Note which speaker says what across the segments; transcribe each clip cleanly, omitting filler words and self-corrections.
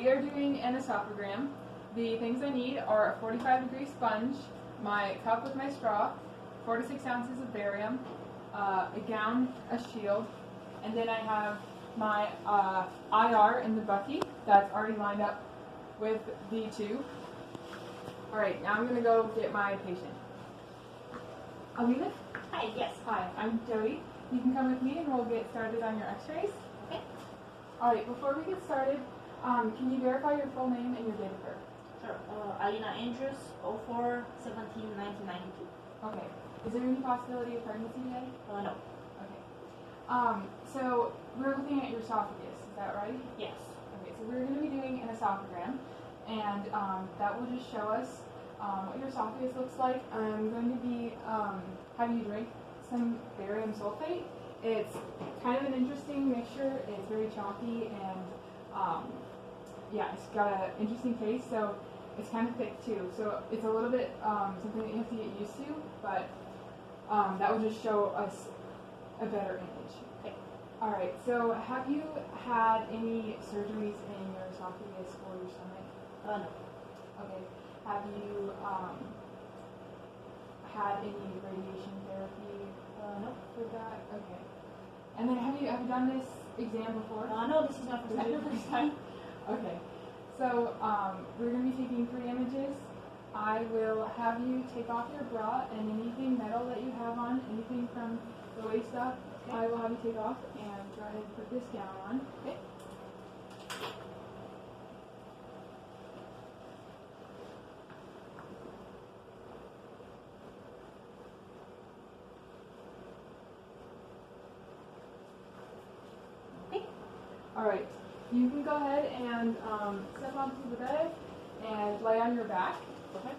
Speaker 1: we are doing an esophagram. The things I need are a 45-degree sponge, my cup with my straw, 4 to 6 ounces of barium, a gown, a shield, and then I have my IR in the bucky that's already lined up with the tube. Alright, now I'm going to go get my patient. Alina?
Speaker 2: Hi, yes.
Speaker 1: Hi, I'm Jody. You can come with me and we'll get started on your x-rays.
Speaker 2: Okay.
Speaker 1: Alright, before we get started, can you verify your full name and your date of birth?
Speaker 2: Sure. Alina Andrews, 04/17/1992.
Speaker 1: Okay. Is there any possibility of pregnancy today?
Speaker 2: No.
Speaker 1: Okay. So we're looking at your esophagus, is that right?
Speaker 2: Yes.
Speaker 1: Okay, so we're going to be doing an esophagram, and that will just show us what your esophagus looks like. I'm going to be having you drink some barium sulfate. It's kind of an interesting mixture. It's very chalky, and yeah, it's got an interesting taste, so it's kind of thick too. So it's a little bit something that you have to get used to, but that will just show us a better image.
Speaker 2: Okay.
Speaker 1: Alright, so have you had any surgeries in your esophagus or your stomach?
Speaker 2: No.
Speaker 1: Okay. Have you had any radiation therapy
Speaker 2: No.
Speaker 1: for that? Okay. And then have you done this exam before?
Speaker 2: No, this is not
Speaker 1: Is that your first time? Okay. So we're going to be taking 3 images. I will have you take off your bra and anything metal that you have on, anything from the waist up,
Speaker 2: Okay.
Speaker 1: I will have you take off and try to put this gown on.
Speaker 2: Okay. Okay.
Speaker 1: Alright, you can go ahead and step onto the bed and lay on your back.
Speaker 2: Okay.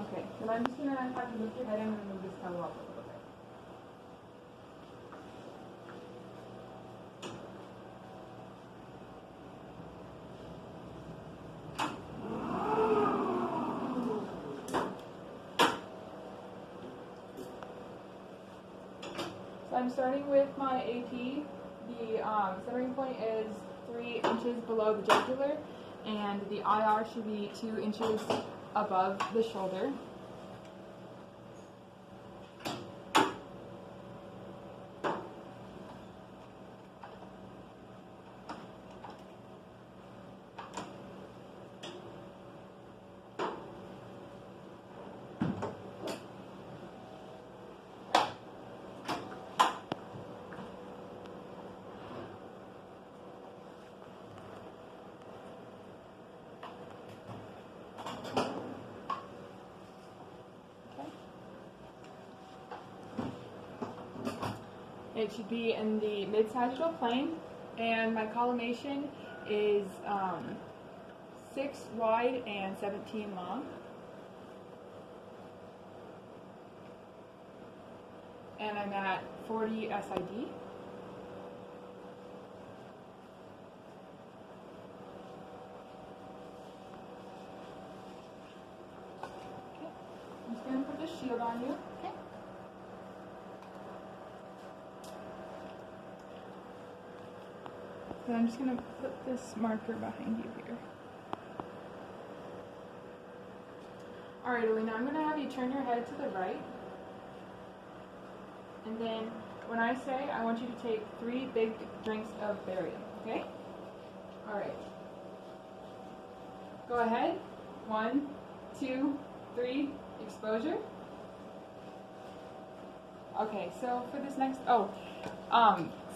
Speaker 1: Okay, then I'm just going to have you lift your head and move this pillow up a little bit. So I'm starting with my AP. The centering point is 3 inches below the jugular, and the IR should be 2 inches above the shoulder. It should be in the mid-sagittal plane, and my collimation is 6 wide and 17 long. And I'm at 40 SID. Okay, I'm just going to put this shield on you.
Speaker 2: Okay.
Speaker 1: So I'm just going to put this marker behind you here. Alright, Alina, I'm going to have you turn your head to the right. And then when I say, I want you to take 3 big drinks of barium, okay? Alright. Go ahead. 1, 2, 3, exposure. Okay, so for this next,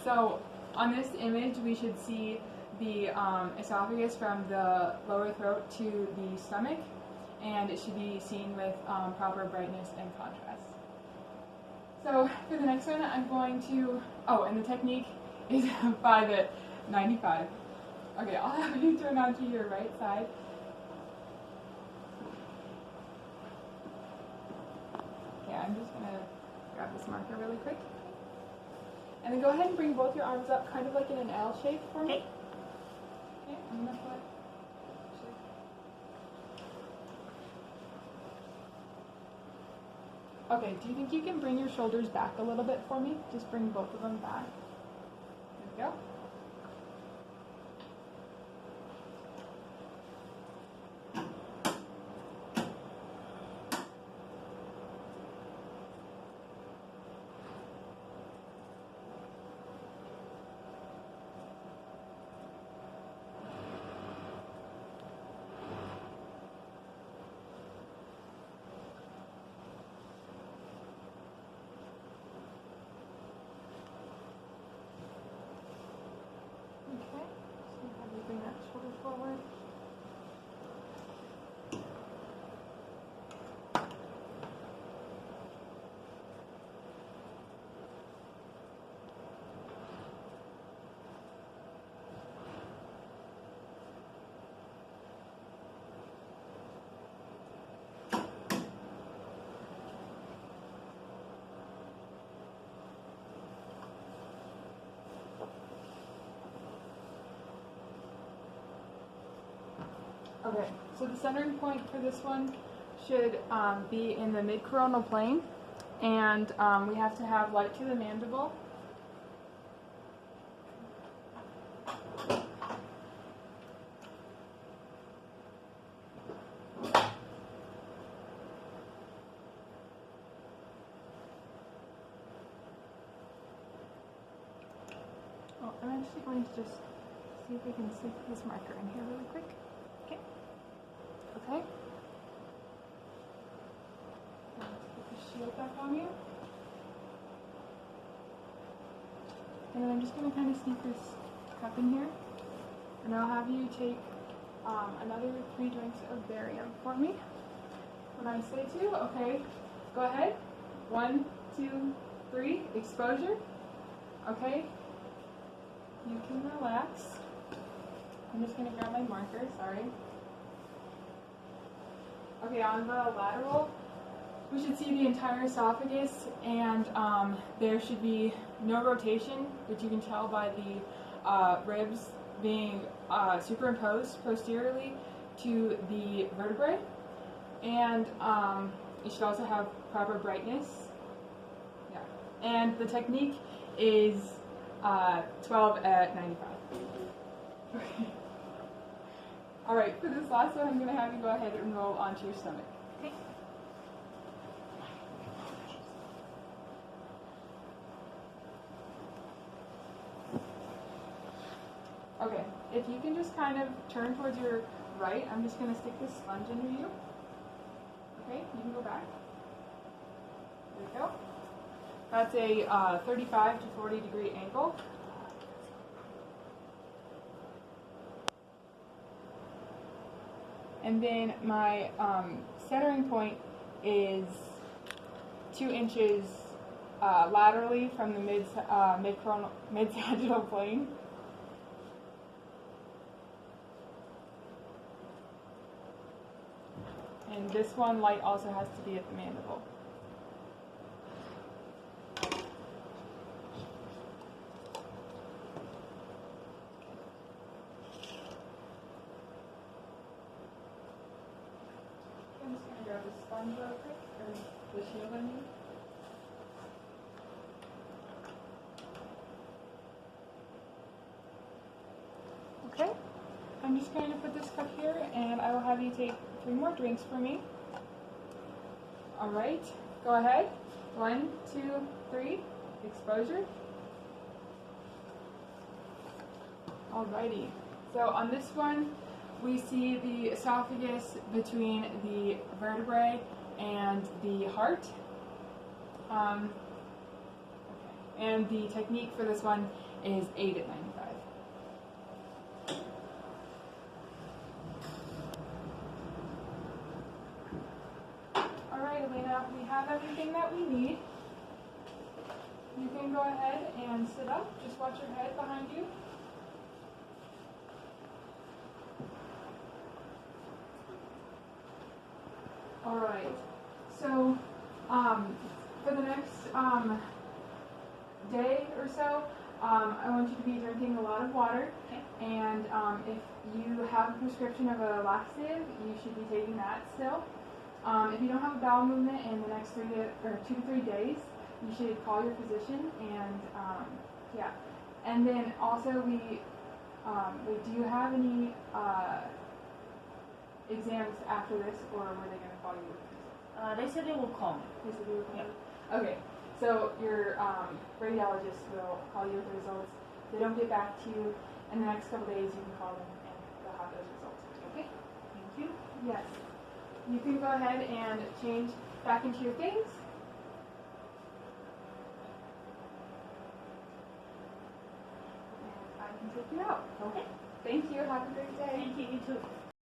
Speaker 1: so on this image we should see the esophagus from the lower throat to the stomach, and it should be seen with proper brightness and contrast. So for the next one, I'm going to, and the technique is 5 at 95. Okay, I'll have you turn onto your right side. Okay, I'm just going to grab this marker really quick. And then go ahead and bring both your arms up kind of like in an L shape for me.
Speaker 2: Okay.
Speaker 1: Okay, I'm going to put Okay, do you think you can bring your shoulders back a little bit for me? Just bring both of them back. There we go. Okay, so have you bring that shoulder forward. Okay, so the centering point for this one should be in the mid-coronal plane, and we have to have light to the mandible. Oh, I'm actually going to just see if we can stick this marker in here really quick. Okay. Okay. Let's put the shield back on you. And then I'm just going to kind of sneak this cup in here. And I'll have you take another 3 drinks of barium for me. When I say to, okay, go ahead. 1, 2, 3, exposure. Okay. You can relax. I'm just going to grab my marker, sorry. Okay, on the lateral, we should see the entire esophagus, and there should be no rotation, which you can tell by the ribs being superimposed posteriorly to the vertebrae. And it should also have proper brightness. Yeah. And the technique is 12 at 95. Okay. All right, for this last one, I'm going to have you go ahead and roll onto your stomach.
Speaker 2: Okay.
Speaker 1: Okay, if you can just kind of turn towards your right, I'm just going to stick this sponge under you. Okay, you can go back. There we go. That's a 35 to 40 degree angle. And then my centering point is 2 inches laterally from the mid-sagittal plane. And this one light also has to be at the mandible. I'm just going to grab the sponge real quick, or the shield I mean. Okay, I'm just going to put this cup here, and I will have you take 3 more drinks for me. All right, go ahead. 1, 2, 3, exposure. Alrighty, so on this one, we see the esophagus between the vertebrae and the heart. Okay. And the technique for this one is 8 at 95. Alright, Elena, we have everything that we need. You can go ahead and sit up. Just watch your head behind you. Alright, so for the next day or so, I want you to be drinking a lot of water.
Speaker 2: Okay.
Speaker 1: And if you have a prescription of a laxative, you should be taking that still. If you don't have a bowel movement in the next 2 to 3 days, you should call your physician. And yeah, and then also wait, do you have any exams after this, or were they going to call you?
Speaker 2: They said they will call me.
Speaker 1: They said they would call you? Okay, so your radiologist will call you with the results. If they don't get back to you in the next couple days, you can call them and they'll have those results. Okay?
Speaker 2: Thank you.
Speaker 1: Yes. You can go ahead and change back into your things. And I can take you out.
Speaker 2: Okay.
Speaker 1: Thank you. Have a great day.
Speaker 2: Thank you. You too.